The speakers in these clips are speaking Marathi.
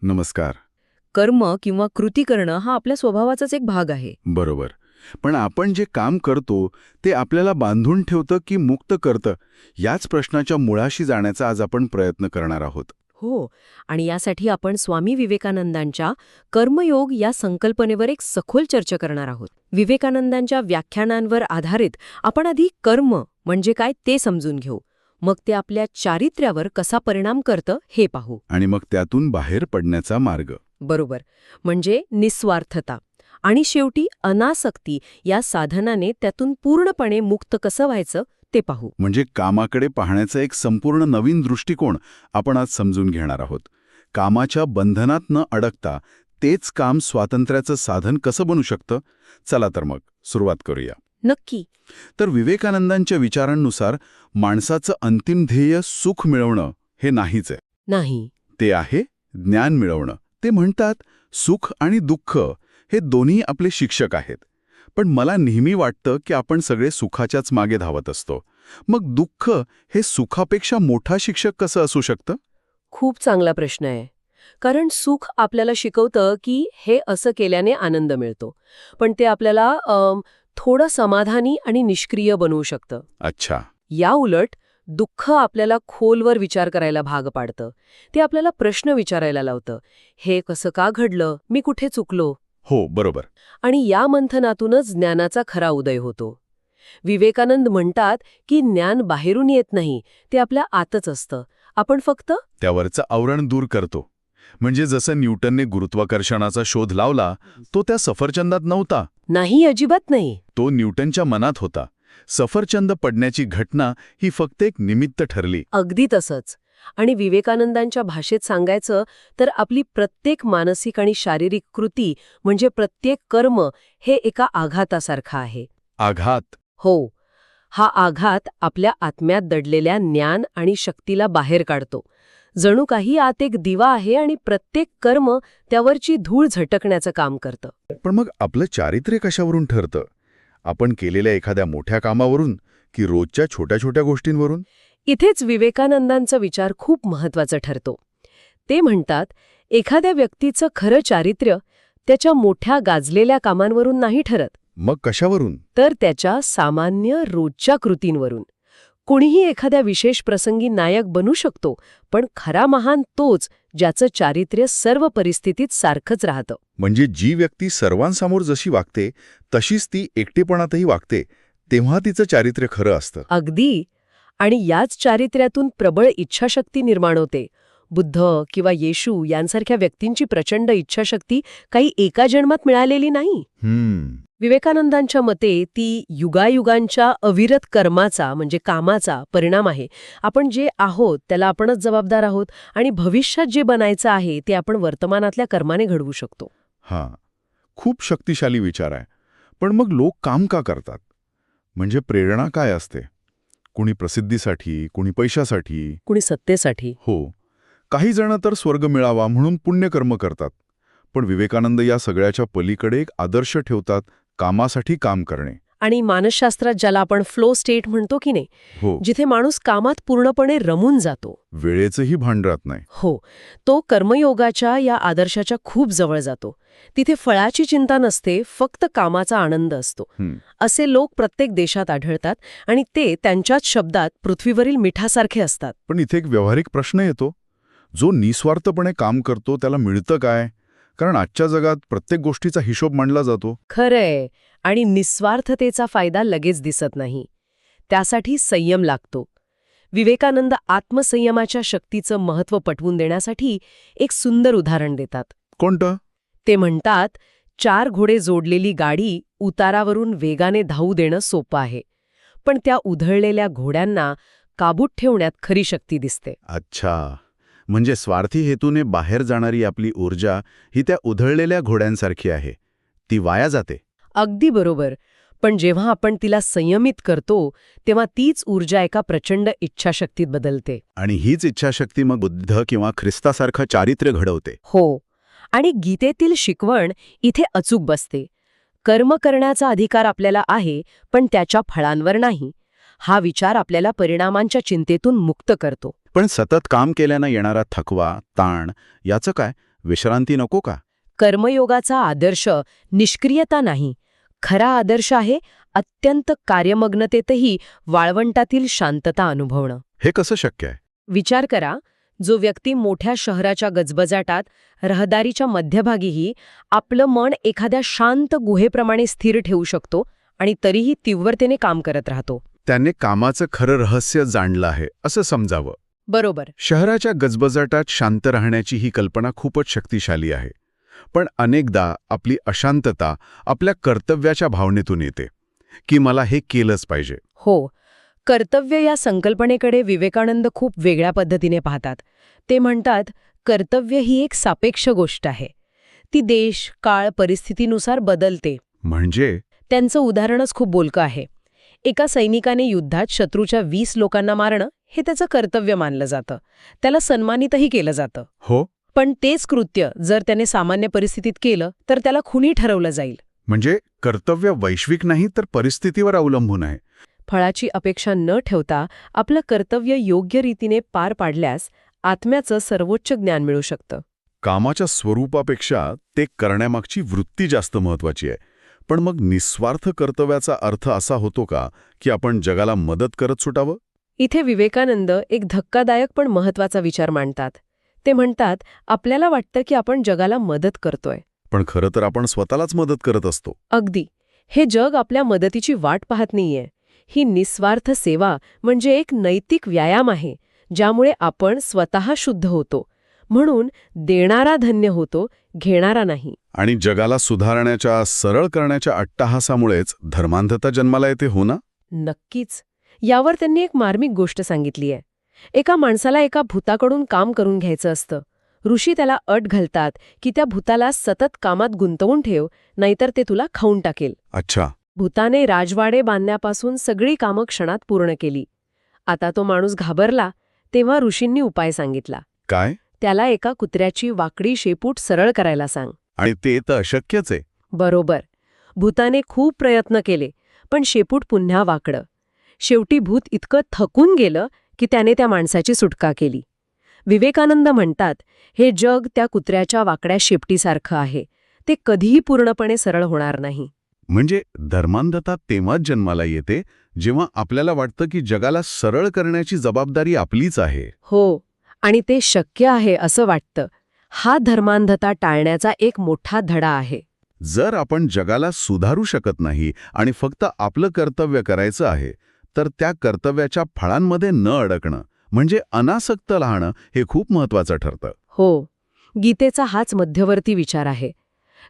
नमस्कार. कर्म किंवा कृती करणं हा आपल्या स्वभावाचाच एक भाग आहे. बरोबर. पण आपण जे काम करतो ते आपल्याला बांधून ठेवतं की मुक्त करतं, याच प्रश्नाच्या मुळाशी जाण्याचा आज आपण प्रयत्न करणार आहोत. हो, आणि यासाठी आपण स्वामी विवेकानंदांच्या कर्मयोग या संकल्पनेवर एक सखोल चर्चा करणार आहोत. विवेकानंदांच्या व्याख्यानांवर आधारित आपण आधी कर्म म्हणजे काय ते समजून घेऊ. मग ते आपल्या चारित्र्यावर कसा परिणाम करतं हे पाहू. आणि मग त्यातून बाहेर पडण्याचा मार्ग. बरोबर, म्हणजे निस्वार्थता. आणि शेवटी अनासक्ती या साधनाने त्यातून पूर्णपणे मुक्त कसं व्हायचं ते पाहू. म्हणजे कामाकडे पाहण्याचा एक संपूर्ण नवीन दृष्टिकोन आपण आज समजून घेणार आहोत. कामाच्या बंधनात न अडकता तेच काम स्वातंत्र्याचं साधन कसं बनू शकतं? चला तर मग सुरुवात करूया. नक्की. तर विवेकानंदांच्या विचारांनुसार माणसाचं अंतिम ध्येय सुख मिळवणं हे नाहीच आहे. नाही. ते आहे ज्ञान मिळवणं. ते म्हणतात सुख आणि दुःख हे दोन्ही आपले शिक्षक आहेत. पण मला नेहमी वाटतं की आपण सगळे सुखाच्याच मागे धावत असतो. मग दुःख हे सुखापेक्षा मोठा शिक्षक कसं असू शकतं? खूप चांगला प्रश्न आहे. कारण सुख आपल्याला शिकवतं की हे असं केल्याने आनंद मिळतो. पण ते आपल्याला थोडं समाधानी आणि निष्क्रिय बनवू शकतं. अच्छा. या उलट दुःख आपल्याला खोलवर विचार करायला भाग पाडतं. ते आपल्याला प्रश्न विचारायला लावतं. हे कसं का घडलं? मी कुठे चुकलो? हो, बरोबर. आणि या मंथनातूनच ज्ञानाचा खरा उदय होतो. विवेकानंद म्हणतात की ज्ञान बाहेरून येत नाही, ते आपल्या आतच असतं. आपण फक्त त्यावरचं आवरण दूर करतो. म्हणजे जसं न्यूटनने गुरुत्वाकर्षणाचा शोध लावला, तो त्या सफरचंदात नव्हता. नाही, अजिबात नाही. तो न्यूटनच्या मनात होता. सफरचंद पडण्याची घटना ही फक्त एक निमित्त ठरली. अगदी तसंच. आणि विवेकानंदांच्या भाषेत सांगायचं तर आपली प्रत्येक मानसिक आणि शारीरिक कृती म्हणजे प्रत्येक कर्म हे एका आघातासारखं आहे. आघात. हो, हा आघात आपल्या आत्म्यात दडलेल्या ज्ञान आणि शक्तीला बाहेर काढतो. जणू काही आत एक दिवा आहे आणि प्रत्येक कर्म त्यावरची धूळ झटकण्याचं काम करतं. पण मग आपलं चारित्र्य कशावरून ठरतं? आपण केलेल्या एखाद्या मोठ्या कामावरून की रोजच्या छोट्या छोट्या गोष्टींवरून? इथेच विवेकानंदांचा विचार खूप महत्वाचा ठरतो. ते म्हणतात, एखाद्या व्यक्तीचं खरं चारित्र्य त्याच्या मोठ्या गाजलेल्या कामांवरून नाही ठरत, मग कशावरून? तर त्याच्या सामान्य रोजच्या कृतींवरून. कुणीही एखाद्या विशेष प्रसंगी नायक बनू शकतो, पण खरा महान तोच ज्याचं चारित्र्य सर्व परिस्थितीत सारखंच राहतं. म्हणजे जी व्यक्ती सर्वांसमोर जशी वागते तशीच ती एकटेपणातही वागते, तेव्हा तिचं चारित्र्य खरं असतं. अगदी. आणि याच चारित्र्यातून प्रबळ इच्छाशक्ती निर्माण होते. बुद्ध किंवा येशू यांसारख्या व्यक्तींची प्रचंड इच्छाशक्ती काही एका जन्मात मिळालेली नाही. विवेकानंदांच्या मते ती युगायुगांच्या अविरत कर्माचा म्हणजे कामाचा परिणाम आहे. आपण जे आहोत त्याला आपणच जबाबदार आहोत आणि भविष्यात जे बनायचं आहे ते आपण वर्तमानातल्या कर्माने घडवू शकतो. हां, खूप शक्तिशाली विचार आहे. पण मग लोक काम का करतात? म्हणजे प्रेरणा काय असते? कुणी प्रसिद्धीसाठी, कुणी पैशासाठी, कुणी सत्तेसाठी. हो. काही जण तर स्वर्ग मिळावा म्हणून पुण्यकर्म करतात. पण विवेकानंद या सगळ्याच्या पलीकडे एक आदर्श ठेवतात, कामासाठी काम करणे. आणि मानसशास्त्रात ज्याला आपण फ्लो स्टेट म्हणतो की नाही, हो. जिथे माणूस कामात पूर्णपणे रमून जातो. वेळेचंही भान राहत नाही. हो, तो कर्मयोगाच्या या आदर्शाच्या खूप जवळ जातो. तिथे फळाची चिंता नसते, फक्त कामाचा आनंद असतो. असे लोक प्रत्येक देशात आढळतात आणि ते त्यांच्याच शब्दात पृथ्वीवरील मिठासारखे असतात. पण इथे एक व्यावहारिक प्रश्न येतो. जो निस्वार्थपणे काम करतो त्याला मिळतं काय? कारण आजच्या जगात प्रत्येक गोष्टीचा हिशोब मांडला जातो. खरंय. आणि निस्वार्थतेचा फायदा लगेच दिसत नाही. त्यासाठी संयम लागतो. विवेकानंद आत्मसंयमाच्या शक्तीचं महत्त्व पटवून देण्यासाठी एक सुंदर उदाहरण देतात. कोणतं? ते म्हणतात, 4 घोडे जोडलेली गाडी उतारावरून वेगाने धावू देणं सोपं आहे. पण त्या उधळलेल्या घोड्यांना काबूत ठेवण्यात खरी शक्ती दिसते. अच्छा. म्हणजे स्वार्थी हेतूने बाहेर जाणारी आपली ऊर्जा ही त्या उधळलेल्या घोड्यांसारखी आहे. ती वाया जाते. अगदी बरोबर. पण जेव्हा आपण तिला संयमित करतो तेव्हा तीच ऊर्जा एका प्रचंड इच्छाशक्तीत बदलते. आणि हीच इच्छाशक्ती मग बुद्ध किंवा ख्रिस्तासारखं चारित्र्य घडवते. हो. आणि गीतेतील शिकवण इथे अचूक बसते. कर्म करण्याचा अधिकार आपल्याला आहे, पण त्याच्या फळांवर नाही. हा विचार आपल्याला परिणामांच्या चिंतेतून मुक्त करतो. पण सतत काम केल्यानं येणारा थकवा, ताण याचं काय? विश्रांती नको का? कर्मयोगाचा आदर्श निष्क्रियता नाही. खरा आदर्श आहे अत्यंत कार्यमग्नतेतही वाळवंटातील शांतता अनुभवणं. हे कसं शक्य आहे? विचार करा, जो व्यक्ती मोठ्या शहराच्या गजबजाटात रहदारीच्या मध्यभागीही आपलं मन एखाद्या शांत गुहेप्रमाणे स्थिर ठेवू शकतो आणि तरीही तीव्रतेने काम करत राहतो. त्याने कामाचं खरं रहस्य जाणलं आहे असं समजावं. बरोबर. शहराच्या गजबजाटात शांत राहण्याची ही कल्पना खूपच शक्तिशाली आहे. पण अनेकदा आपली अशांतता आपल्या कर्तव्याच्या भावनेतून येते की मला हे केलंच पाहिजे. हो, कर्तव्य या संकल्पनेकडे विवेकानंद खूप वेगळ्या पद्धतीने पाहतात. ते म्हणतात, कर्तव्य ही एक सापेक्ष गोष्ट आहे. ती देश, काळ, परिस्थितीनुसार बदलते. म्हणजे त्यांचं उदाहरणच खूप बोलकं आहे. एका सैनिकाने युद्धात शत्रूच्या 20 लोकांना मारणं हे त्याचं कर्तव्य मानलं जातं. त्याला सन्मानितही केलं जातं. हो, पण तेच कृत्य जर त्याने सामान्य परिस्थितीत केलं तर त्याला खुनी ठरवलं जाईल. म्हणजे कर्तव्य वैश्विक नाही तर परिस्थितीवर अवलंबून आहे. फळाची अपेक्षा न ठेवता आपलं कर्तव्य योग्य रीतीने पार पाडल्यास आत्म्याचं सर्वोच्च ज्ञान मिळू शकतं. कामाच्या स्वरूपापेक्षा ते करण्यामागची वृत्ती जास्त महत्वाची आहे. पण मग निस्वार्थ कर्तव्याचा अर्थ असा होतो का की आपण जगाला मदत करत सुटावं? इथे विवेकानंद एक धक्कादायक पण महत्वाचा विचार मांडतात. ते म्हणतात, आपल्याला वाटतं की आपण जगाला मदत करतोय. पण खरं तर आपण स्वतःलाच मदत करत असतो. अगदी. हे जग आपल्या मदतीची वाट पाहत नाहीये. ही निस्वार्थ सेवा म्हणजे एक नैतिक व्यायाम आहे, ज्यामुळे आपण स्वतः शुद्ध होतो. म्हणून देणारा धन्य होतो, घेणारा नाही. आणि जगाला सुधारण्याच्या, सरळ करण्याच्या अट्टहासामुळेच धर्मांधता जन्माला येते, हो ना? नक्कीच. यावर त्यांनी एक मार्मिक गोष्ट सांगितली आहे. एका माणसाला एका भूताकडून काम करून घ्यायचं असतं. ऋषी त्याला अट घालतात की त्या भूताला सतत कामात गुंतवून ठेव, नाहीतर ते तुला खाऊन टाकेल. अच्छा. भूताने राजवाडे बांधण्यापासून सगळी कामं क्षणात पूर्ण केली. आता तो माणूस घाबरला, तेव्हा ऋषींनी उपाय सांगितला. काय? त्याला एका कुत्र्याची वाकडी शेपूट सरळ करायला सांग. आणि ते तर अशक्यच आहे. बरोबर. भूताने खूप प्रयत्न केले, पण शेपूट पुन्हा वाकडं. शेवटी भूत इतकं थकून गेलं की त्याने त्या माणसाची सुटका केली. विवेकानंद म्हणतात, हे जग त्या कुत्र्याच्या वाकड्या शेपटीसारखं आहे. ते कधीही पूर्णपणे सरळ होणार नाही. म्हणजे धर्मांधता तेव्हाच जन्माला येते जेव्हा आपल्याला वाटतं की जगाला सरळ करण्याची जबाबदारी आपलीच आहे. हो, आणि ते शक्य आहे असं वाटतं. हा धर्मांधता टाळण्याचा एक मोठा धडा आहे. जर आपण जगाला सुधारू शकत नाही आणि फक्त आपलं कर्तव्य करायचं आहे, तर त्या कर्तव्याच्या फळांमध्ये न अडकणं म्हणजे अनासक्त राहणं हे खूप महत्वाचं ठरतं. हो, गीतेचा हाच मध्यवर्ती विचार आहे.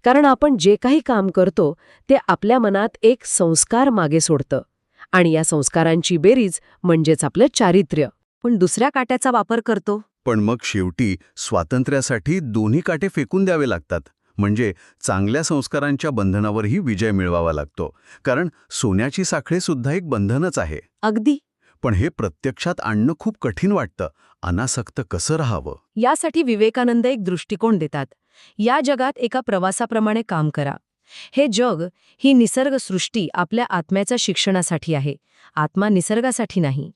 कारण आपण जे काही काम करतो ते आपल्या मनात एक संस्कार मागे सोडतं, आणि या संस्कारांची बेरीज म्हणजेच आपलं चारित्र्य. पण दुसऱ्या काट्याचा वापर करतो. पण मग शेवटी स्वातंत्र्यासाठी दोन्ही काटे फेकून द्यावे लागतात. म्हणजे चांगल्या संस्कारांच्या बंधनावरही विजय मिळवावा लागतो. कारण सोन्याची साखळी सुद्धा एक बंधनच आहे. अगदी. पण हे प्रत्यक्षात आणणं खूप कठीण वाटतं. अनासक्त कसं राहावं? यासाठी विवेकानंद एक दृष्टिकोन देतात. या जगात एका प्रवासाप्रमाणे काम करा. हे जग, ही निसर्गसृष्टी आपल्या आत्म्याच्या शिक्षणासाठी आहे. आत्मा निसर्गासाठी नाही.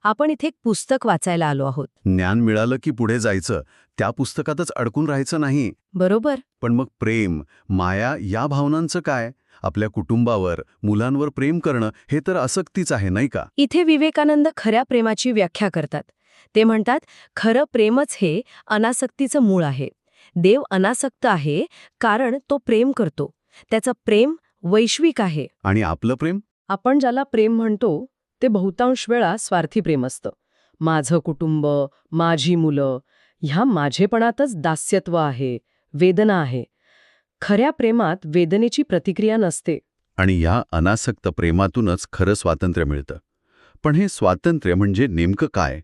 आपण इथे एक पुस्तक वाचायला आलो आहोत. ज्ञान मिळालं की पुढे जायचं, त्या पुस्तकातच अडकून राहायचं नाही. बरोबर. पण मग प्रेम, माया या भावनांचं काय? आपल्या कुटुंबावर, मुलांवर प्रेम करणं हे तर आसक्तीच आहे, नाही का? इथे विवेकानंद खऱ्या प्रेमाची व्याख्या करतात. ते म्हणतात, खरं प्रेमच हे अनासक्तीचं मूळ आहे. देव अनासक्त आहे कारण तो प्रेम करतो. त्याचं प्रेम वैश्विक आहे. आणि आपलं प्रेम? आपण ज्याला प्रेम म्हणतो ते बहुतांश वेळा स्वार्थी प्रेम असतं. माझं कुटुंब, माझी मुलं, ह्या माझेपणातच दास्यत्व आहे, वेदना आहे. खऱ्या प्रेमात वेदनेची प्रतिक्रिया नसते. आणि या अनासक्त प्रेमातूनच खरं स्वातंत्र्य मिळतं. पण हे स्वातंत्र्य म्हणजे नेमकं काय?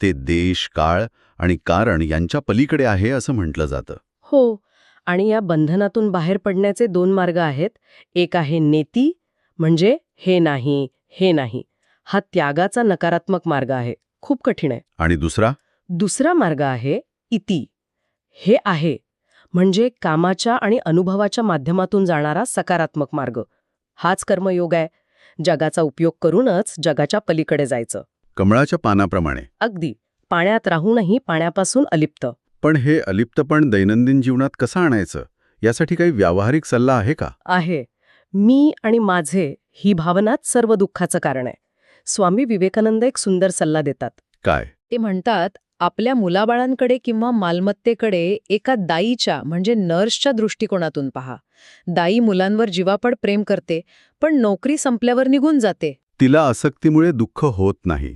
ते देश, काळ आणि कारण यांच्या पलीकडे आहे असं म्हटलं जातं. हो, आणि या बंधनातून बाहेर पडण्याचे 2 मार्ग आहेत. एक आहे नेती, म्हणजे हे नाही, हे नाही. हा त्यागाचा नकारात्मक मार्ग आहे, खूप कठीण आहे. आणि दुसरा मार्ग आहे इती. हे आहे, म्हणजे कामाच्या आणि अनुभवाच्या माध्यमातून जाणारा सकारात्मक मार्ग. हाच कर्मयोग आहे. जगाचा उपयोग करूनच जगाच्या पलीकडे जायचं. कमळाच्या पानाप्रमाणे. अगदी. पाण्यात राहूनही पाण्यापासून अलिप्त. पण हे अलिप्तपण दैनंदिन जीवनात कसं आणायचं यासाठी काही व्यावहारिक सल्ला आहे का? आहे. मी आणि माझे ही भावनाच सर्व दुःखाचं कारण आहे. स्वामी विवेकानंद एक सुंदर सल्ला देतात. काय? ते म्हणतात, आपल्या मुलाबाळांकडे किंवा मालमत्तेकडे एका दाईच्या म्हणजे नर्सच्या दृष्टिकोनातून पहा. दाई मुलांवर जीवापड प्रेम करते, पण नोकरी संपल्यावर निघून जाते. तिला आसक्तीमुळे दुःख होत नाही,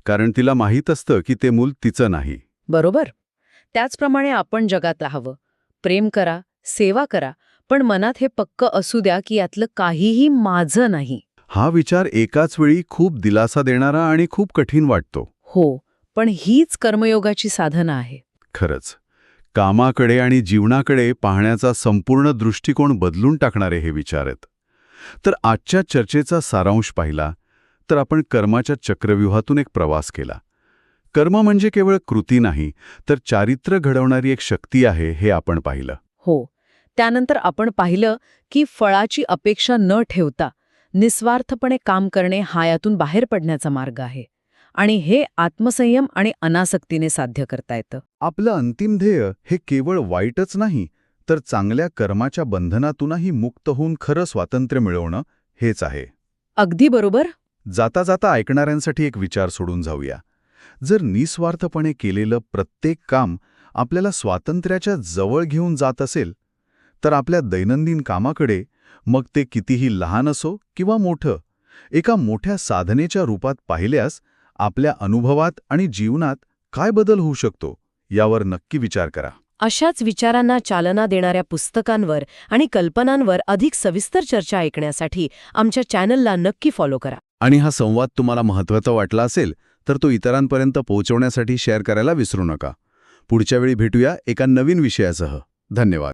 कारण तिला माहीत असतं की ते मूल तिचं नाही. बरोबर? त्याचप्रमाणे आपण जगात राहावं. प्रेम करा, सेवा करा, पण मनात हे पक्क असू द्या की यातलं काहीही माझं नाही. हा विचार एकाच वेळी खूप दिलासा देणारा आणि खूप कठीण वाटतो. हो, पण हीच कर्मयोगाची साधना आहे. खरंच, कामाकडे आणि जीवनाकडे पाहण्याचा संपूर्ण दृष्टिकोन बदलून टाकणारे हे विचार आहेत. तर आजच्या चर्चेचा सारांश पाहिला तर आपण कर्माच्या चक्रव्यूहातून एक प्रवास केला. कर्म म्हणजे केवळ कृती नाही, तर चारित्र्य घडवणारी एक शक्ती आहे हे आपण पाहिलं. हो. त्यानंतर आपण पाहिलं की फळाची अपेक्षा न ठेवता निस्वार्थपणे काम करणे हा यातून बाहेर पडण्याचा मार्ग आहे. आणि हे आत्मसंयम आणि अनासक्तीने साध्य करता येतं. आपलं अंतिम ध्येय हे केवळ वाईटच नाही, तर चांगल्या कर्माच्या बंधनातूनही मुक्त होऊन खरं स्वातंत्र्य मिळवणं हेच आहे. अगदी बरोबर. जाता जाता ऐकणाऱ्यांसाठी एक विचार सोडून जाऊया. जर निस्वार्थपणे केलेलं प्रत्येक काम आपल्याला स्वातंत्र्याच्या जवळ घेऊन जात असेल, तर आपल्या दैनंदिन कामाकडे, मग ते कितीही लहान असो किंवा मोठं, एका मोठ्या साधनेच्या रूपात पाहिल्यास आपल्या अनुभवात आणि जीवनात काय बदल होऊ शकतो यावर नक्की विचार करा. अशाच विचारांना चालना देणाऱ्या पुस्तकांवर आणि कल्पनांवर अधिक सविस्तर चर्चा ऐकण्यासाठी आमच्या चॅनलला नक्की फॉलो करा. आणि हा संवाद तुम्हाला महत्त्वाचा वाटला असेल तर तो इतरांपर्यंत पोहोचवण्यासाठी शेअर करायला विसरू नका. पुढच्या वेळी भेटूया एका नवीन विषयासह. धन्यवाद.